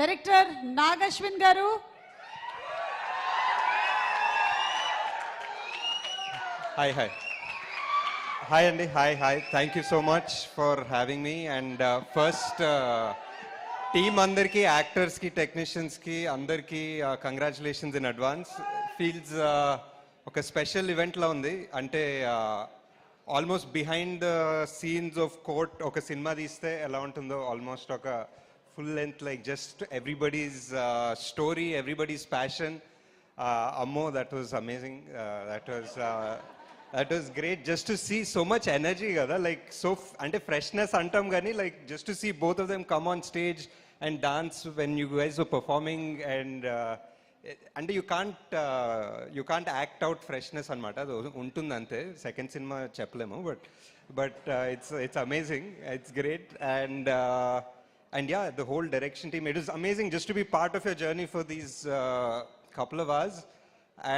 Director Nag Ashwin గారు. Hi Andy, hi. Thank you so much for having me. And first, team andarki, actors ki, technicians ki, andarki congratulations in advance. Feels oka special event la undi. Ante almost behind the scenes of court, oka cinema diste ela untundo, almost oka full length, like just everybody's story, everybody's passion. Ammo, that was amazing. That was great just to see so much energy kada, like so ante freshness antam gani, like just to see both of them come on stage and dance when you guys were performing, and and you can't act out freshness anamata, ado untundi ante. Second cinema cheppalemu, but it's amazing, it's great. And yeah, the whole direction team, it is amazing just to be part of your journey for these couple of hours.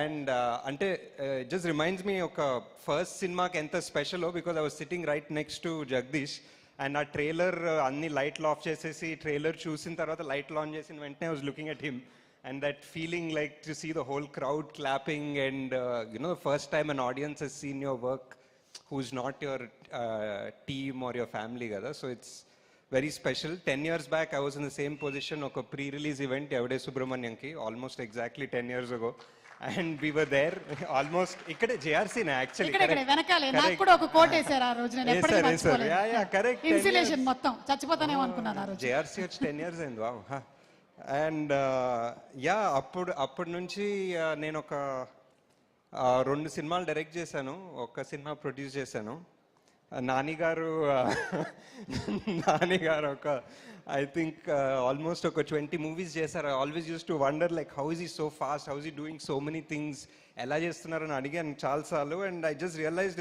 And ante it just reminds me of first cinema ki enta special, because I was sitting right next to Jagdish, and our trailer anni light off chesesi trailer chusin tarvata light on chesin ventane I was looking at him, and that feeling like to see the whole crowd clapping, and you know, the first time an audience has seen your work who's not your team or your family kada, so it's very special. 10 years back I was in the same position of a pre-release event Evade Subramanianki, almost exactly 10 years ago, and we were there almost ikkade JRC na actually ఇక్కడ వెనకాలే నాకు కూడా ఒక coat వేశారు ఆ రోజు, నేను ఎప్పటికీ మర్చిపోలేను. యా కరెక్ట్, ఇన్సులేషన్ మొత్తం చచ్చిపోతానేమో అనుకున్నాను ఆ రోజు. JRC వచ్చి 10 years అయింది. వావ్. అండ్ యా అప్పటి నుంచి నేను ఒక 2 సినిమాలు డైరెక్ట్ చేశాను, ఒక సినిమా ప్రొడ్యూస్ చేశాను. నాని గారు ఒక ఐ థింక్ ఆల్మోస్ట్ ఒక 20 మూవీస్ చేశారు. I always use to wonder like how is he so fast, how is he doing so many things, ఎలా చేస్తున్నారని అడిగాను చాలాసార్లు. And I just realized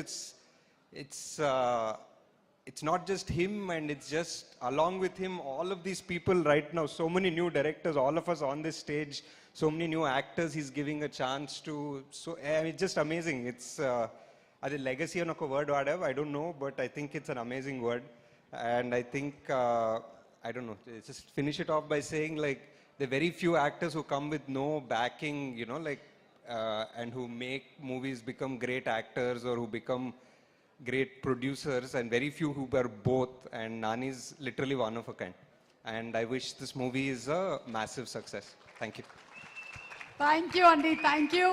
it's not just him, and it's just along with him all of these people right now, so many new directors, all of us on this stage, so many new actors he's giving a chance to. So it's just amazing. It's adi legacy an oka word vaadav, I don't know, but I think it's an amazing word. And I think I don't know, just finish it off by saying, like, there are very few actors who come with no backing, you know, like and who make movies become great actors or who become great producers, and very few who are both, and Nani is literally one of a kind. And I wish this movie is a massive success. Thank you. Thank you, Andy. Thank you.